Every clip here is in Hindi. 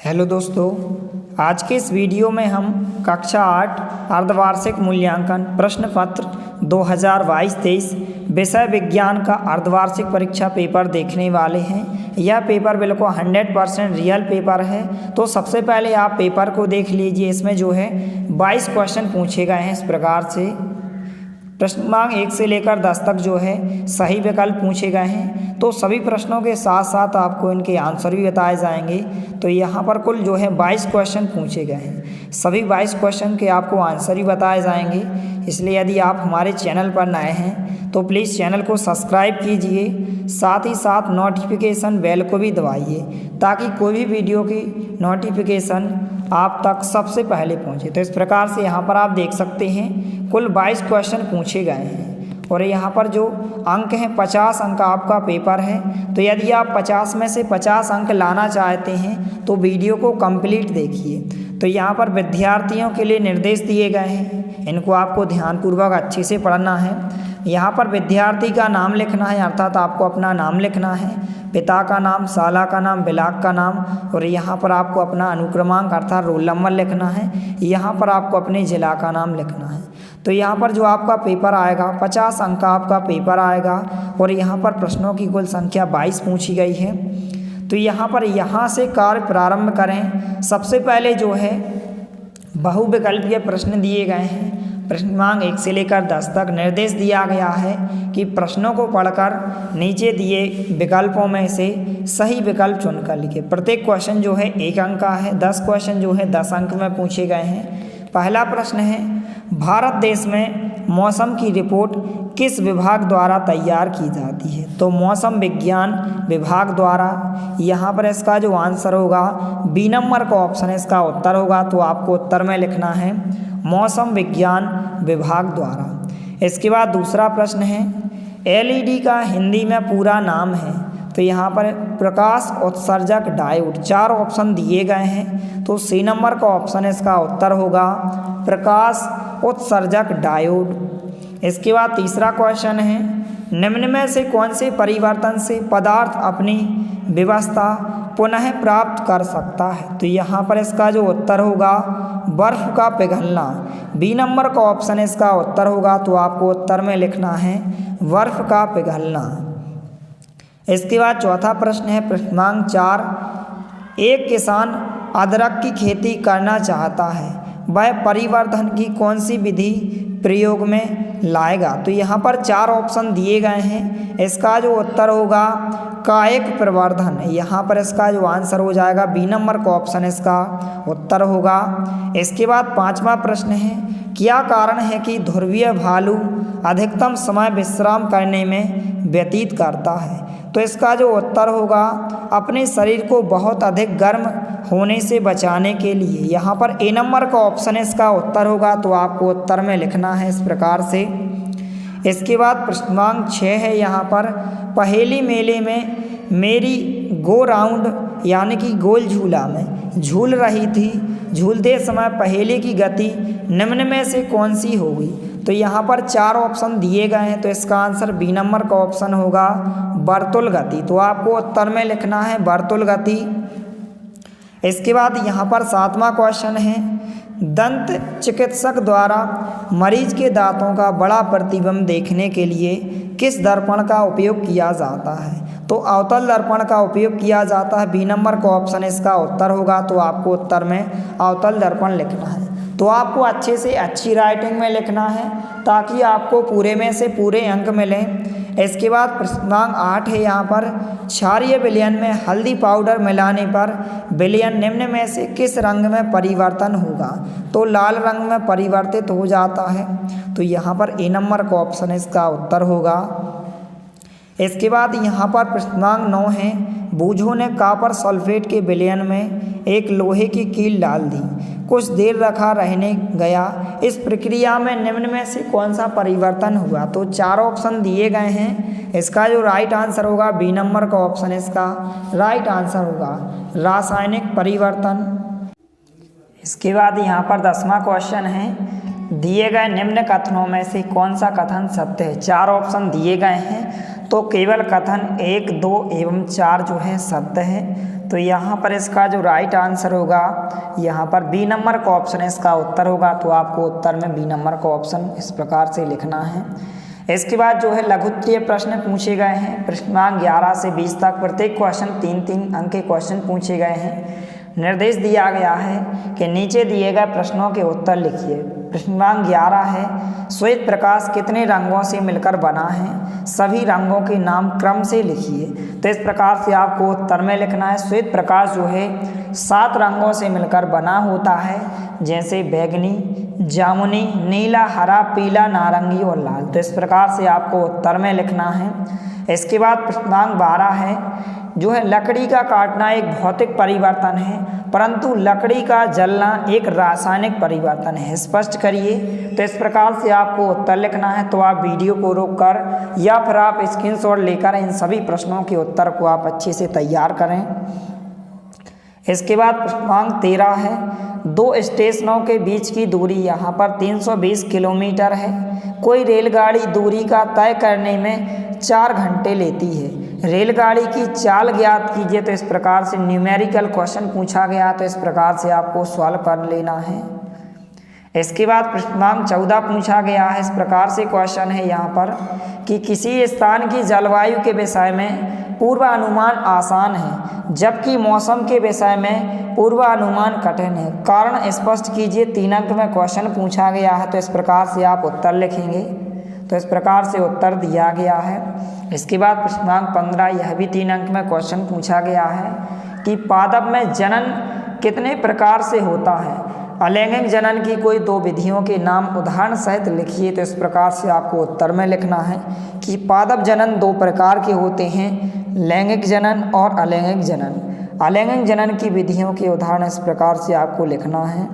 हेलो दोस्तों, आज के इस वीडियो में हम कक्षा 8 अर्धवार्षिक मूल्यांकन प्रश्न पत्र 2022-23 विषय विज्ञान का अर्धवार्षिक परीक्षा पेपर देखने वाले हैं। यह पेपर बिल्कुल 100% रियल पेपर है। तो सबसे पहले आप पेपर को देख लीजिए। इसमें जो है 22 क्वेश्चन पूछे गए हैं। इस प्रकार से प्रश्न 1 से लेकर 10 तक जो है सही विकल्प पूछे गए हैं। तो सभी प्रश्नों के साथ साथ आपको इनके आंसर भी बताए जाएंगे। तो यहाँ पर कुल जो है 22 क्वेश्चन पूछे गए हैं। सभी 22 क्वेश्चन के आपको आंसर भी बताए जाएंगे। इसलिए यदि आप हमारे चैनल पर नए हैं तो प्लीज़ चैनल को सब्सक्राइब कीजिए, साथ ही साथ नोटिफिकेशन बेल को भी दबाइए ताकि कोई भी वीडियो की नोटिफिकेशन आप तक सबसे पहले पहुंचे। तो इस प्रकार से यहाँ पर आप देख सकते हैं कुल 22 क्वेश्चन पूछे गए हैं और यहाँ पर जो अंक हैं 50 अंक आपका पेपर है। तो यदि आप 50 में से 50 अंक लाना चाहते हैं तो वीडियो को कंप्लीट देखिए। तो यहाँ पर विद्यार्थियों के लिए निर्देश दिए गए हैं, इनको आपको ध्यानपूर्वक अच्छे से पढ़ना है। यहाँ पर विद्यार्थी का नाम लिखना है, अर्थात आपको अपना नाम लिखना है, पिता का नाम, शाला का नाम, ब्लॉक का नाम, और यहाँ पर आपको अपना अनुक्रमांक अर्थात रोल नंबर लिखना है। यहाँ पर आपको अपने जिला का नाम लिखना है। तो यहाँ पर जो आपका पेपर आएगा 50 अंक का आपका पेपर आएगा और यहाँ पर प्रश्नों की कुल संख्या 22 पूछी गई है। तो यहाँ से कार्य प्रारंभ करें। सबसे पहले जो है बहुविकल्पीय प्रश्न दिए गए हैं। प्रश्न 1 से लेकर 10 तक निर्देश दिया गया है कि प्रश्नों को पढ़कर नीचे दिए विकल्पों में से सही विकल्प चुनकर लिखिए। प्रत्येक क्वेश्चन जो है 1 अंक का है। 10 क्वेश्चन जो है 10 अंक में पूछे गए हैं। पहला प्रश्न है, भारत देश में मौसम की रिपोर्ट किस विभाग द्वारा तैयार की जाती है? तो मौसम विज्ञान विभाग द्वारा। यहाँ पर इसका जो आंसर होगा बी नंबर का ऑप्शन है, इसका उत्तर होगा। तो आपको उत्तर में लिखना है मौसम विज्ञान विभाग द्वारा। इसके बाद दूसरा प्रश्न है, एलईडी का हिंदी में पूरा नाम है? तो यहाँ पर प्रकाश उत्सर्जक डायोड। 4 ऑप्शन दिए गए हैं। तो सी नंबर का ऑप्शन इसका उत्तर होगा प्रकाश उत्सर्जक डायोड। इसके बाद तीसरा क्वेश्चन है, निम्न में से कौन से परिवर्तन से पदार्थ अपनी व्यवस्था पुनः प्राप्त कर सकता है? तो यहाँ पर इसका जो उत्तर होगा बर्फ का पिघलना। बी नंबर का ऑप्शन इसका उत्तर होगा। तो आपको उत्तर में लिखना है बर्फ का पिघलना। इसके बाद चौथा प्रश्न है, प्रश्न 4, एक किसान अदरक की खेती करना चाहता है, वह परिवर्धन की कौन सी विधि प्रयोग में लाएगा? तो यहाँ पर 4 ऑप्शन दिए गए हैं। इसका जो उत्तर होगा कायिक प्रवर्धन। यहाँ पर इसका जो आंसर हो जाएगा बी नंबर का ऑप्शन इसका उत्तर होगा। इसके बाद 5वां प्रश्न है, क्या कारण है कि ध्रुवीय भालू अधिकतम समय विश्राम करने में व्यतीत करता है? तो इसका जो उत्तर होगा अपने शरीर को बहुत अधिक गर्म होने से बचाने के लिए। यहाँ पर ए नंबर का ऑप्शन इसका उत्तर होगा। तो आपको उत्तर में लिखना है इस प्रकार से। इसके बाद प्रश्न 6 है, यहाँ पर पहेली मेले में मेरी गो राउंड यानी कि गोल झूला में झूल रही थी, झूलते समय पहेली की गति निम्न में से कौन सी होगी? तो यहाँ पर 4 ऑप्शन दिए गए हैं। तो इसका आंसर बी नंबर का ऑप्शन होगा वर्तुल गति। तो आपको उत्तर में लिखना है वर्तुल गति। इसके बाद यहाँ पर 7वां क्वेश्चन है, दंत चिकित्सक द्वारा मरीज के दांतों का बड़ा प्रतिबिंब देखने के लिए किस दर्पण का उपयोग किया जाता है? तो अवतल दर्पण का उपयोग किया जाता है। बी नंबर का ऑप्शन इसका उत्तर होगा। तो आपको उत्तर में अवतल दर्पण लिखना है। तो आपको अच्छे से अच्छी राइटिंग में लिखना है ताकि आपको पूरे में से पूरे अंक मिलें। इसके बाद प्रश्न 8 है, यहाँ पर क्षारीय विलयन में हल्दी पाउडर मिलाने पर विलयन निम्न में से किस रंग में परिवर्तन होगा? तो लाल रंग में परिवर्तित हो जाता है। तो यहाँ पर ए नंबर का ऑप्शन इसका उत्तर होगा। इसके बाद यहाँ पर प्रश्न 9 है, बूझों ने कॉपर सल्फेट के विलयन में एक लोहे की कील डाल दी, कुछ देर रखा रहने गया, इस प्रक्रिया में निम्न में से कौन सा परिवर्तन हुआ? तो 4 ऑप्शन दिए गए हैं। इसका जो राइट आंसर होगा बी नंबर का ऑप्शन इसका राइट आंसर होगा रासायनिक परिवर्तन। इसके बाद यहाँ पर 10वां क्वेश्चन है, दिए गए निम्न कथनों में से कौन सा कथन सत्य है? 4 ऑप्शन दिए गए हैं। तो केवल कथन 1, 2 एवं 4 जो है सत्य है। तो यहाँ पर इसका जो राइट आंसर होगा यहाँ पर बी नंबर का ऑप्शन इसका उत्तर होगा। तो आपको उत्तर में बी नंबर का ऑप्शन इस प्रकार से लिखना है। इसके बाद जो है लघुत्तरीय प्रश्न पूछे गए हैं। प्रश्नांक 11 से 20 तक प्रत्येक क्वेश्चन 3-3 अंक के क्वेश्चन पूछे गए हैं। निर्देश दिया गया है कि नीचे दिए गए प्रश्नों के उत्तर लिखिए। प्रश्नांक 11 है, श्वेत प्रकाश कितने रंगों से मिलकर बना है? सभी रंगों के नाम क्रम से लिखिए। तो इस प्रकार से आपको उत्तर में लिखना है। श्वेत प्रकाश जो है 7 रंगों से मिलकर बना होता है, जैसे बैगनी, जामुनी, नीला, हरा, पीला, नारंगी और लाल। तो इस प्रकार से आपको उत्तर में लिखना है। इसके बाद प्रश्नांक 12 है, जो है लकड़ी का काटना एक भौतिक परिवर्तन है, परंतु लकड़ी का जलना एक रासायनिक परिवर्तन है, स्पष्ट करिए। तो इस प्रकार से आपको उत्तर लिखना है। तो आप वीडियो को रोककर या फिर आप स्क्रीनशॉट लेकर इन सभी प्रश्नों के उत्तर को आप अच्छे से तैयार करें। इसके बाद प्रश्नांक 13 है, 2 स्टेशनों के बीच की दूरी यहाँ पर 320 किलोमीटर है। कोई रेलगाड़ी दूरी का तय करने में 4 घंटे लेती है। रेलगाड़ी की चाल ज्ञात कीजिए। तो इस प्रकार से न्यूमेरिकल क्वेश्चन पूछा गया, तो इस प्रकार से आपको सॉल्व कर लेना है। इसके बाद प्रश्नांक 14 पूछा गया है। इस प्रकार से क्वेश्चन है यहाँ पर कि किसी स्थान की जलवायु के विषय में पूर्वानुमान आसान है, जबकि मौसम के विषय में पूर्वानुमान कठिन है। कारण स्पष्ट कीजिए। 3 अंक में क्वेश्चन पूछा गया है। तो इस प्रकार से आप उत्तर लिखेंगे। तो इस प्रकार से उत्तर दिया गया है। इसके बाद प्रश्नांक 15, यह भी 3 अंक में क्वेश्चन पूछा गया है कि पादप में जनन कितने प्रकार से होता है? अलैंगिक जनन की कोई 2 विधियों के नाम उदाहरण सहित लिखिए। तो इस प्रकार से आपको उत्तर में लिखना है कि पादप जनन 2 प्रकार के होते हैं, लैंगिक जनन और अलैंगिक जनन। अलैंगिक जनन की विधियों के उदाहरण इस प्रकार से आपको लिखना है।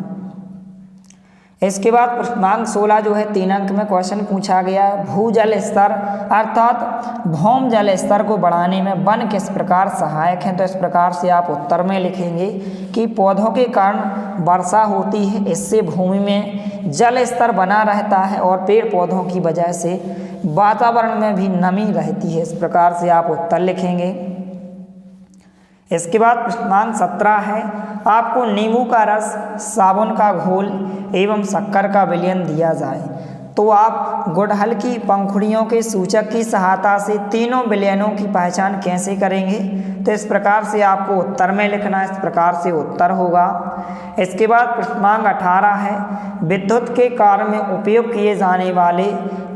इसके बाद प्रश्नांक 16 जो है 3 अंक में क्वेश्चन पूछा गया, भूजल स्तर अर्थात भौम जल स्तर को बढ़ाने में वन किस प्रकार सहायक हैं? तो इस प्रकार से आप उत्तर में लिखेंगे कि पौधों के कारण वर्षा होती है, इससे भूमि में जल स्तर बना रहता है और पेड़ पौधों की वजह से वातावरण में भी नमी रहती है। इस प्रकार से आप उत्तर लिखेंगे। इसके बाद प्रश्नांक 17 है, आपको नींबू का रस, साबुन का घोल एवं शक्कर का विलयन दिया जाए तो आप गुड़हल की पंखुड़ियों के सूचक की सहायता से तीनों विलयनों की पहचान कैसे करेंगे? तो इस प्रकार से आपको उत्तर में लिखना, इस प्रकार से उत्तर होगा। इसके बाद प्रश्नांक 18 है, विद्युत के कार्य में उपयोग किए जाने वाले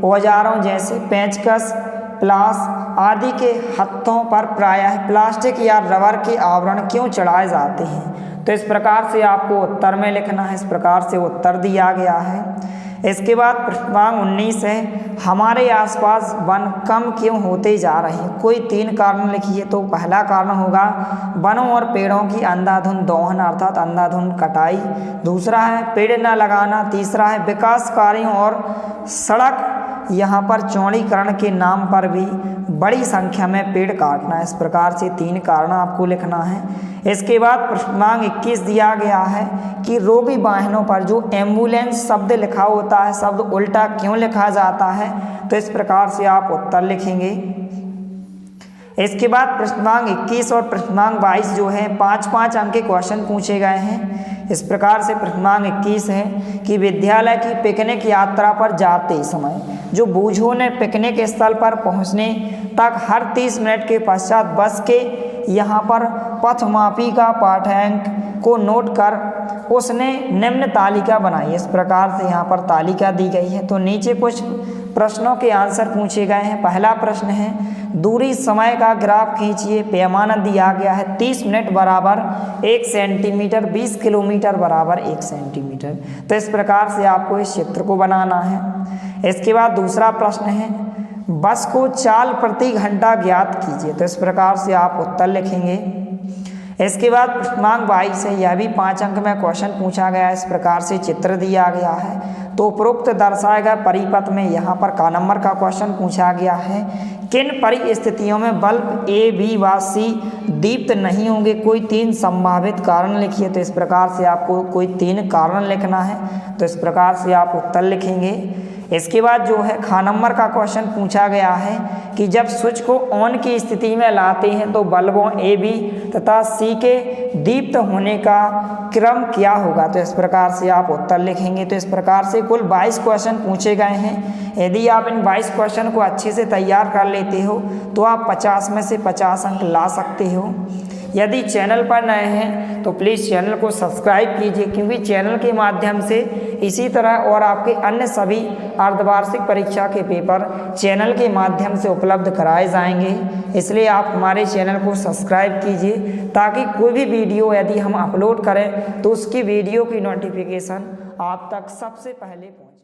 औजारों जैसे पेंचकस, प्लास आदि के हत्थों पर प्रायः प्लास्टिक या रबर के आवरण क्यों चढ़ाए जाते हैं? तो इस प्रकार से आपको उत्तर में लिखना है। इस प्रकार से उत्तर दिया गया है। इसके बाद प्रश्नांक 19 है, हमारे आसपास वन कम क्यों होते जा रहे हैं? कोई 3 कारण लिखिए। तो पहला कारण होगा वनों और पेड़ों की अंधाधुंध दोहन अर्थात अंधाधुंध कटाई। दूसरा है पेड़ न लगाना। तीसरा है विकास कार्यों और सड़क यहाँ पर चौड़ीकरण के नाम पर भी बड़ी संख्या में पेड़ काटना। इस प्रकार से 3 कारण आपको लिखना है। इसके बाद प्रश्नांक 21 दिया गया है कि रोगी वाहनों पर जो एम्बुलेंस शब्द लिखा होता है, शब्द उल्टा क्यों लिखा जाता है? तो इस प्रकार से आप उत्तर लिखेंगे। इसके बाद प्रश्नांक 21 और प्रश्नांक 22 जो है 5-5 अंक के क्वेश्चन पूछे गए हैं। इस प्रकार से प्रश्नांक 21 है कि विद्यालय की पिकनिक यात्रा पर जाते समय जो बूझों ने पिकनिक स्थल पर पहुंचने तक हर 30 मिनट के पश्चात बस के यहाँ पर पथमापी का पाठ्यांक को नोट कर उसने निम्न तालिका बनाई। इस प्रकार से यहाँ पर तालिका दी गई है। तो नीचे कुछ प्रश्नों के आंसर पूछे गए हैं। पहला प्रश्न है, दूरी समय का ग्राफ खींचिए। पैमाना दिया गया है 30 मिनट बराबर 1 सेंटीमीटर, 20 किलोमीटर बराबर 1 सेंटीमीटर। तो इस प्रकार से आपको इस चित्र को बनाना है। इसके बाद दूसरा प्रश्न है, बस को चाल प्रति घंटा ज्ञात कीजिए। तो इस प्रकार से आप उत्तर लिखेंगे। इसके बाद प्रश्नांक 22 है, यह भी 5 अंक में क्वेश्चन पूछा गया है। इस प्रकार से चित्र दिया गया है। तो उपरोक्त दर्शाए गए परिपथ में यहाँ पर का नंबर का क्वेश्चन पूछा गया है, किन परिस्थितियों में बल्ब ए, बी व सी दीप्त नहीं होंगे? कोई 3 संभावित कारण लिखिए। तो इस प्रकार से आपको कोई 3 कारण लिखना है। तो इस प्रकार से आप उत्तर लिखेंगे। इसके बाद जो है ख नंबर का क्वेश्चन पूछा गया है कि जब स्विच को ऑन की स्थिति में लाते हैं तो बल्बों ए बी तथा सी के दीप्त होने का क्रम क्या होगा। तो इस प्रकार से आप उत्तर लिखेंगे। तो इस प्रकार से कुल 22 क्वेश्चन पूछे गए हैं। यदि आप इन 22 क्वेश्चन को अच्छे से तैयार कर लेते हो तो आप 50 में से 50 अंक ला सकते हो। यदि चैनल पर नए हैं तो प्लीज़ चैनल को सब्सक्राइब कीजिए, क्योंकि चैनल के माध्यम से इसी तरह और आपके अन्य सभी अर्धवार्षिक परीक्षा के पेपर चैनल के माध्यम से उपलब्ध कराए जाएंगे। इसलिए आप हमारे चैनल को सब्सक्राइब कीजिए ताकि कोई भी वीडियो यदि हम अपलोड करें तो उसकी वीडियो की नोटिफिकेशन आप तक सबसे पहले पहुँचे।